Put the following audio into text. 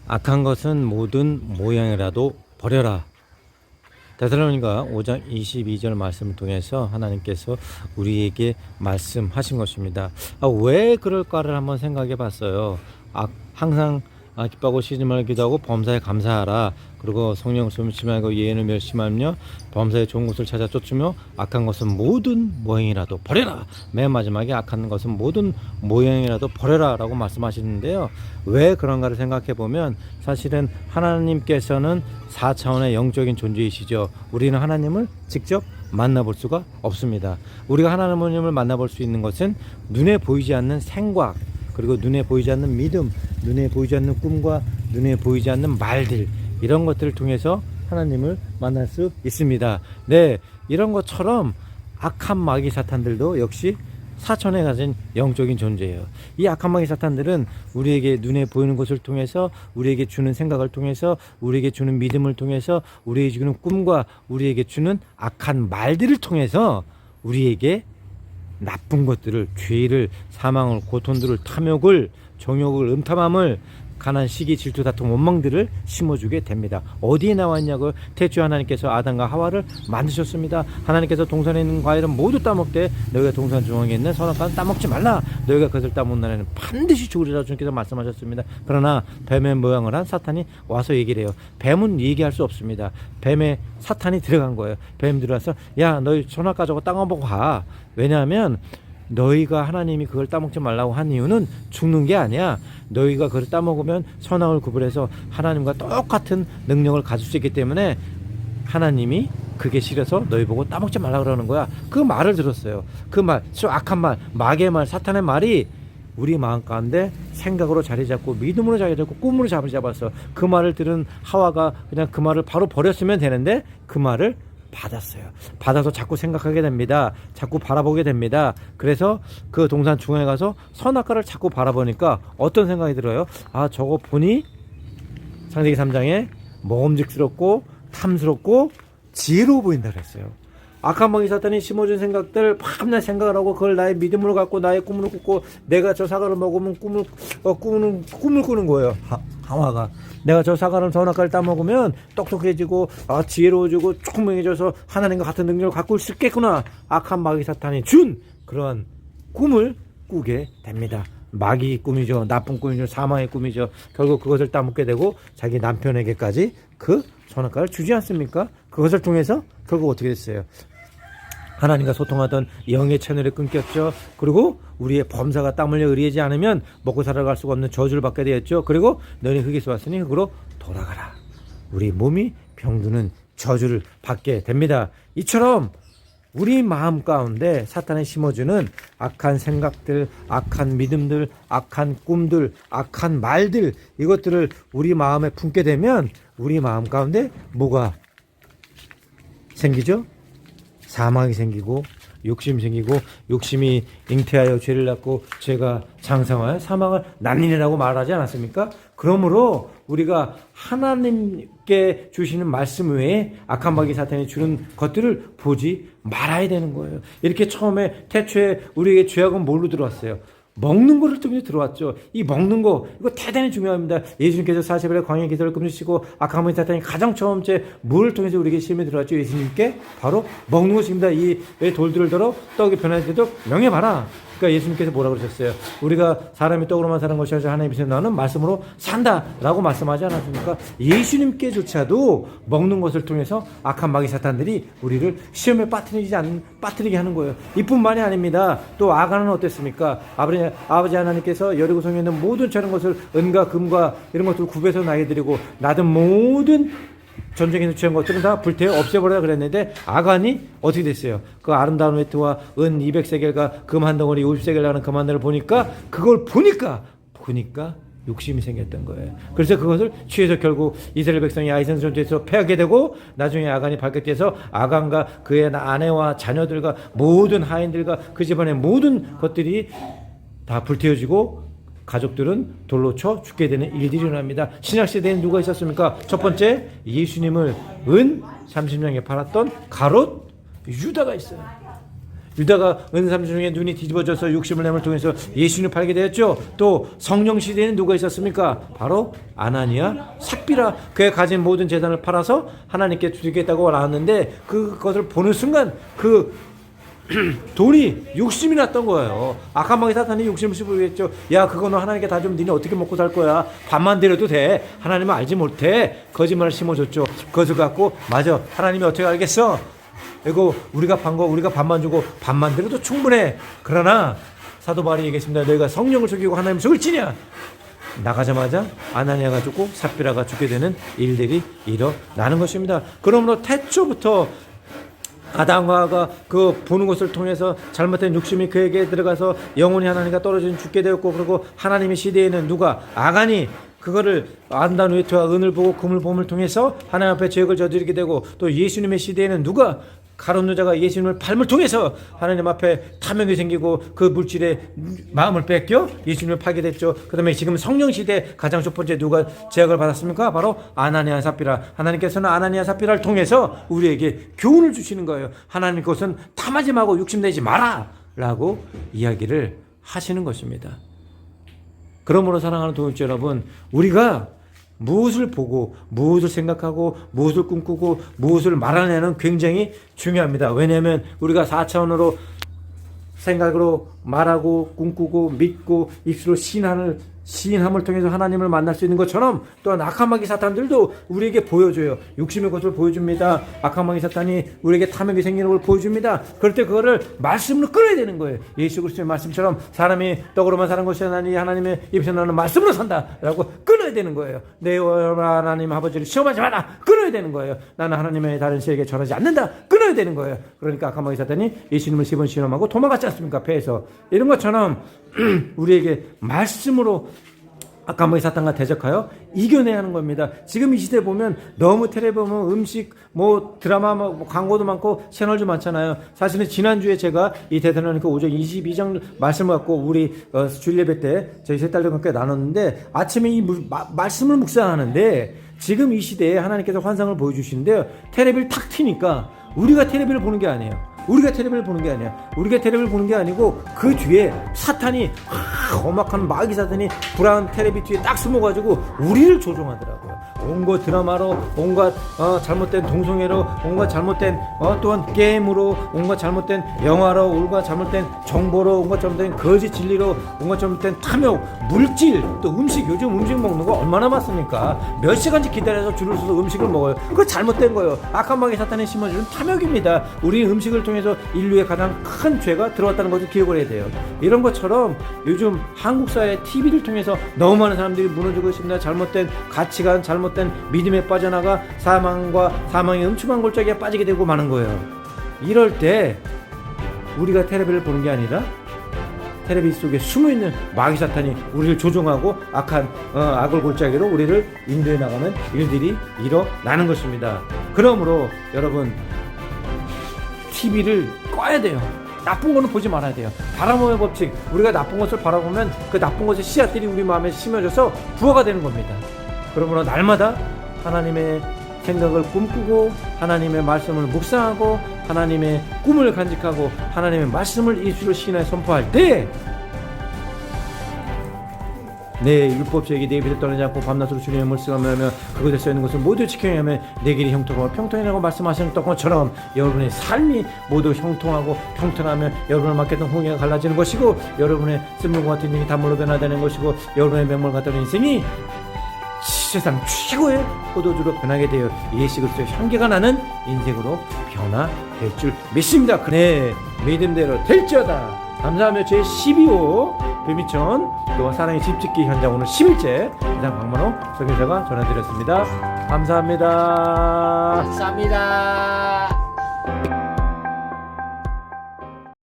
악한 것은 모든 모양이라도 버려라. 데살로니가 5장 22절 말씀을 통해서 하나님께서 우리에게 말씀하신 것입니다. 왜 그럴까를 한번 생각해 봤어요. 항상 기뻐하고 쉬지 말고 기도하고 범사에 감사하라. 그리고 성령을 숨심하고 예언을 멸심하며 범사에 좋은 것을 찾아 쫓으며 악한 것은 모든 모양이라도 버려라. 맨 마지막에 악한 것은 모든 모양이라도 버려라 라고 말씀하시는데요. 왜 그런가를 생각해 보면 사실은 하나님께서는 4차원의 영적인 존재이시죠. 우리는 하나님을 직접 만나볼 수가 없습니다. 우리가 하나님을 만나볼 수 있는 것은 눈에 보이지 않는 생각, 그리고 눈에 보이지 않는 믿음, 눈에 보이지 않는 꿈과 눈에 보이지 않는 말들, 이런 것들을 통해서 하나님을 만날 수 있습니다. 네, 이런 것처럼 악한 마귀 사탄들도 역시 사천에 가진 영적인 존재예요. 이 악한 마귀 사탄들은 우리에게 눈에 보이는 것을 통해서, 우리에게 주는 생각을 통해서, 우리에게 주는 믿음을 통해서, 우리에게 주는 꿈과 우리에게 주는 악한 말들을 통해서 우리에게 나쁜 것들을, 죄를, 사망을, 고통들을, 탐욕을, 정욕을, 음탐함을, 가난, 시기, 질투, 다툼, 원망들을 심어주게 됩니다. 어디에 나와 있냐고요? 태초에 하나님께서 아담과 하와를 만드셨습니다. 하나님께서 동산에 있는 과일은 모두 따먹되 너희가 동산 중앙에 있는 선악과는 따먹지 말라. 너희가 그것을 따먹는 날에는 반드시 죽으리라 주님께서 말씀하셨습니다. 그러나 뱀의 모양을 한 사탄이 와서 얘기를 해요. 뱀은 얘기할 수 없습니다. 뱀에 사탄이 들어간 거예요. 뱀 들어와서 야, 너희 선악과 저거 따먹고 가. 왜냐하면 너희가 하나님이 그걸 따먹지 말라고 한 이유는 죽는 게 아니야. 너희가 그걸 따먹으면 선악을 구분해서 하나님과 똑같은 능력을 가질 수 있기 때문에 하나님이 그게 싫어서 너희 보고 따먹지 말라고 그러는 거야. 그 말을 들었어요. 그 말, 악한 말, 마귀의 말, 사탄의 말이 우리 마음 가운데 생각으로 자리 잡고 믿음으로 자리 잡고 꿈으로 자리 잡았어. 그 말을 들은 하와가 그냥 그 말을 바로 버렸으면 되는데 그 말을 받았어요. 받아서 자꾸 생각하게 됩니다. 자꾸 바라보게 됩니다. 그래서 그 동산 중앙에 가서 선악과를 자꾸 바라보니까 어떤 생각이 들어요? 아, 저거 보니 창세기 3장에 먹음직스럽고 탐스럽고 지혜로워 보인다 그랬어요. 악한 마귀 사탄이 심어준 생각들 밤낮 생각을 하고 그걸 나의 믿음으로 갖고 나의 꿈으로 꾸고 내가 저 사과를 먹으면 꿈을 꾸는 거예요. 하와가 내가 저 사과를 선악과를 따먹으면 똑똑해지고 지혜로워지고 총명해져서 하나님과 같은 능력을 갖고 수 있겠구나. 악한 마귀 사탄이 준 그런 꿈을 꾸게 됩니다. 마귀의 꿈이죠. 나쁜 꿈이죠. 사망의 꿈이죠. 결국 그것을 따먹게 되고 자기 남편에게까지 그 선악과를 주지 않습니까? 그것을 통해서 결국 어떻게 됐어요? 하나님과 소통하던 영의 채널이 끊겼죠. 그리고 우리의 범사가 땀 흘려 의리하지 않으면 먹고 살아갈 수가 없는 저주를 받게 되었죠. 그리고 너희는 흙에서 왔으니 흙으로 돌아가라. 우리 몸이 병드는 저주를 받게 됩니다. 이처럼 우리 마음 가운데 사탄이 심어주는 악한 생각들, 악한 믿음들, 악한 꿈들, 악한 말들, 이것들을 우리 마음에 품게 되면 우리 마음 가운데 뭐가 생기죠? 사망이 생기고 욕심이 생기고, 욕심이 잉태하여 죄를 낳고 죄가 장성하여 사망을 낳느니라고 말하지 않았습니까? 그러므로 우리가 하나님께 주시는 말씀 외에 악한 마귀 사탄이 주는 것들을 보지 말아야 되는 거예요. 이렇게 처음에 태초에 우리에게 죄악은 뭘로 들어왔어요? 먹는 거를 통해서 들어왔죠. 이 먹는 거, 이거 대단히 중요합니다. 예수님께서 40일의 광야 기도를 끊으시고 악한 마귀 사탄이 가장 처음째 뭐를 통해서 우리에게 시험에 들어왔죠? 예수님께 바로 먹는 것입니다. 이 돌들을 들어 떡이 변화되도록 명해봐라. 그러니까 예수님께서 뭐라고 그러셨어요? 우리가 사람이 떡으로만 사는 것이 아니라 하나님의 빛으로 나오는 말씀으로 산다라고 말씀하지 않았습니까? 예수님께조차도 먹는 것을 통해서 악한 마귀 사탄들이 우리를 시험에 빠뜨리게 하는 거예요. 이뿐만이 아닙니다. 또 아간은 어땠습니까? 아버지 하나님께서 여리고 성에 있는 모든 저런 것을 은과 금과 이런 것들을 구배서 나게 드리고 나든 모든 전쟁에서 취한 것들은 다 불태워 없애버려라 그랬는데 아간이 어떻게 됐어요? 그 아름다운 외투와 은 200세겔과 금 한 덩어리 50세겔 나는 금 한 덩어리를 보니까 그걸 보니까 욕심이 생겼던 거예요. 그래서 그것을 취해서 결국 이스라엘 백성이 아이성 전투에서 패하게 되고 나중에 아간이 발각돼서 아간과 그의 아내와 자녀들과 모든 하인들과 그 집안의 모든 것들이 다 불태워지고 가족들은 돌로 쳐 죽게 되는 일들이 일어납니다. 신약시대에는 누가 있었습니까? 첫 번째, 예수님을 은 30냥에 팔았던 가롯 유다가 있어요. 유다가 은삼 중에 눈이 뒤집어져서 육신을 내을 통해서 예수님을 팔게 되었죠. 또 성령 시대에는 누가 있었습니까? 바로 아나니아, 삽비라. 그가 가진 모든 재산을 팔아서 하나님께 드리겠다고 나왔는데 그것을 보는 순간 그 돈이 욕심이 났던 거예요. 악한 마귀 사탄이 욕심을 씹으겠죠. 야, 그거는 하나님께 다 좀 니네 어떻게 먹고 살 거야. 반만 드려도 돼. 하나님은 알지 못해. 거짓말을 심어줬죠. 그것을 갖고 맞아, 하나님이 어떻게 알겠어? 이거 우리가 판 거 우리가 반만 주고 반만 드려도 충분해. 그러나 사도 바울이 얘기했습니다. 너희가 성령을 속이고 하나님을 속일지냐. 나가자마자 아나니아가 죽고 삽비라가 죽게 되는 일들이 일어나는 것입니다. 그러므로 태초부터 아담과 하와가 그 보는 것을 통해서 잘못된 욕심이 그에게 들어가서 영혼이 하나님과 떨어져 죽게 되었고, 그리고 하나님의 시대에는 누가? 아간이 그거를 안단 외투와 은을 보고 금을 봄을 통해서 하나님 앞에 죄악을 저지르게 되고, 또 예수님의 시대에는 누가? 가룟 유다가 예수님을 팔을 통해서 하나님 앞에 탐욕이 생기고 그 물질에 마음을 뺏겨 예수님을 팔게 됐죠. 그 다음에 지금 성령 시대 가장 첫 번째 누가 제약을 받았습니까? 바로 아나니아 삽비라. 하나님께서는 아나니아 삽비라를 통해서 우리에게 교훈을 주시는 거예요. 하나님 것은 탐하지 말고 욕심내지 마라 라고 이야기를 하시는 것입니다. 그러므로 사랑하는 동역자 여러분, 우리가 무엇을 보고 무엇을 생각하고 무엇을 꿈꾸고 무엇을 말하냐는 굉장히 중요합니다. 왜냐하면 우리가 4차원으로 생각으로 말하고 꿈꾸고 믿고 입술로 시인함을 통해서 하나님을 만날 수 있는 것처럼, 또한 악한 마귀 사탄들도 우리에게 보여줘요. 욕심의 것을 보여줍니다. 악한 마귀 사탄이 우리에게 탐욕이 생기는 걸 보여줍니다. 그럴 때 그거를 말씀으로 끊어야 되는 거예요. 예수 그리스도의 말씀처럼 사람이 떡으로만 사는 것이 아니니 하나님의 입에서 나오는 말씀으로 산다 라고 끊어야 되는 거예요. 내 하나님 아버지를 시험하지 마라, 끊어야 되는 거예요. 나는 하나님의 다른 세에게 전하지 않는다, 끊어야 되는 거예요. 그러니까 악한 마귀 사탄이 예수님을 3번 시험하고 도망갔지 않습니까? 배에서. 이런 것처럼 우리에게 말씀으로 악한 마귀 사탄과 대적하여 이겨내야 하는 겁니다. 지금 이 시대에 보면 너무 텔레비 보면 음식, 드라마, 광고도 많고 채널도 많잖아요. 사실은 지난주에 제가 이 대단하니까 오전 22장 말씀을 갖고 우리 주일 예배 때 저희 세 딸들과 함께 나눴는데, 아침에 이 말씀을 묵상하는데 지금 이 시대에 하나님께서 환상을 보여주시는데요. 텔레비를 탁 트니까 우리가 텔레비를 보는 게 아니에요. 우리가 텔레비를 보는 게 아니야. 우리가 텔레비를 보는 게 아니고 그 뒤에 사탄이 험악한 마귀 사탄이 불안한 텔레비 뒤에 딱 숨어가지고 우리를 조종하더라고요. 온갖 드라마로, 온갖 잘못된 동성애로, 온갖 잘못된 또한 게임으로, 온갖 잘못된 영화로, 온갖 잘못된 정보로, 온갖 잘못된 거짓 진리로, 온갖 잘못된 탐욕, 물질, 또 음식. 요즘 음식 먹는 거 얼마나 많습니까? 몇 시간씩 기다려서 줄을 서서 음식을 먹어요. 그거 잘못된 거예요. 악한 마귀 사탄이 심어주는 탐욕입니다. 우리 음식을 통해서 인류의 가장 큰 죄가 들어왔다는 것을 기억을 해야 돼요. 이런 것처럼 요즘 한국 사회 TV를 통해서 너무 많은 사람들이 무너지고 있습니다. 잘못된 가치관, 잘못된 믿음에 빠져나가 사망의 음침한 골짜기에 빠지게 되고 마는 거예요. 이럴 때 우리가 텔레비를 보는 게 아니라 텔레비 속에 숨어있는 마귀 사탄이 우리를 조종하고 악한 악을 골짜기로 우리를 인도해 나가는 일들이 일어나는 것입니다. 그러므로 여러분, TV를 꺼야 돼요. 나쁜 거는 보지 말아야 돼요. 바라봄의 법칙, 우리가 나쁜 것을 바라보면 그 나쁜 것의 씨앗들이 우리 마음에 심어져서 부화가 되는 겁니다. 그러므로 날마다 하나님의 생각을 꿈꾸고 하나님의 말씀을 묵상하고 하나님의 꿈을 간직하고 하나님의 말씀을 입술로 시인하여 선포할 때 내 율법책이 내 입에서 떠나지 않고 밤낮으로 주님의 말씀하며 그것에 써있는 것을 모두 지켜야 하면 내 길이 형통하고 평통이라고 말씀하시는 것처럼 여러분의 삶이 모두 형통하고 평통하며 여러분을 맡겼던 홍해가 갈라지는 것이고, 여러분의 쓴물과 같은 인생이 단물로 변화되는 것이고, 여러분의 맹물 같은 인생이 세상 최고의 포도주로 변하게 되어 예수 그리스도의 향기가 나는 인생으로 변화될 줄 믿습니다. 네, 믿음대로 될지어다. 감사하며 제 12호 빌미천 또 사랑의 집짓기 현장 오늘 10일째 이상 박만호 설교사가 전해드렸습니다. 감사합니다. 감사합니다.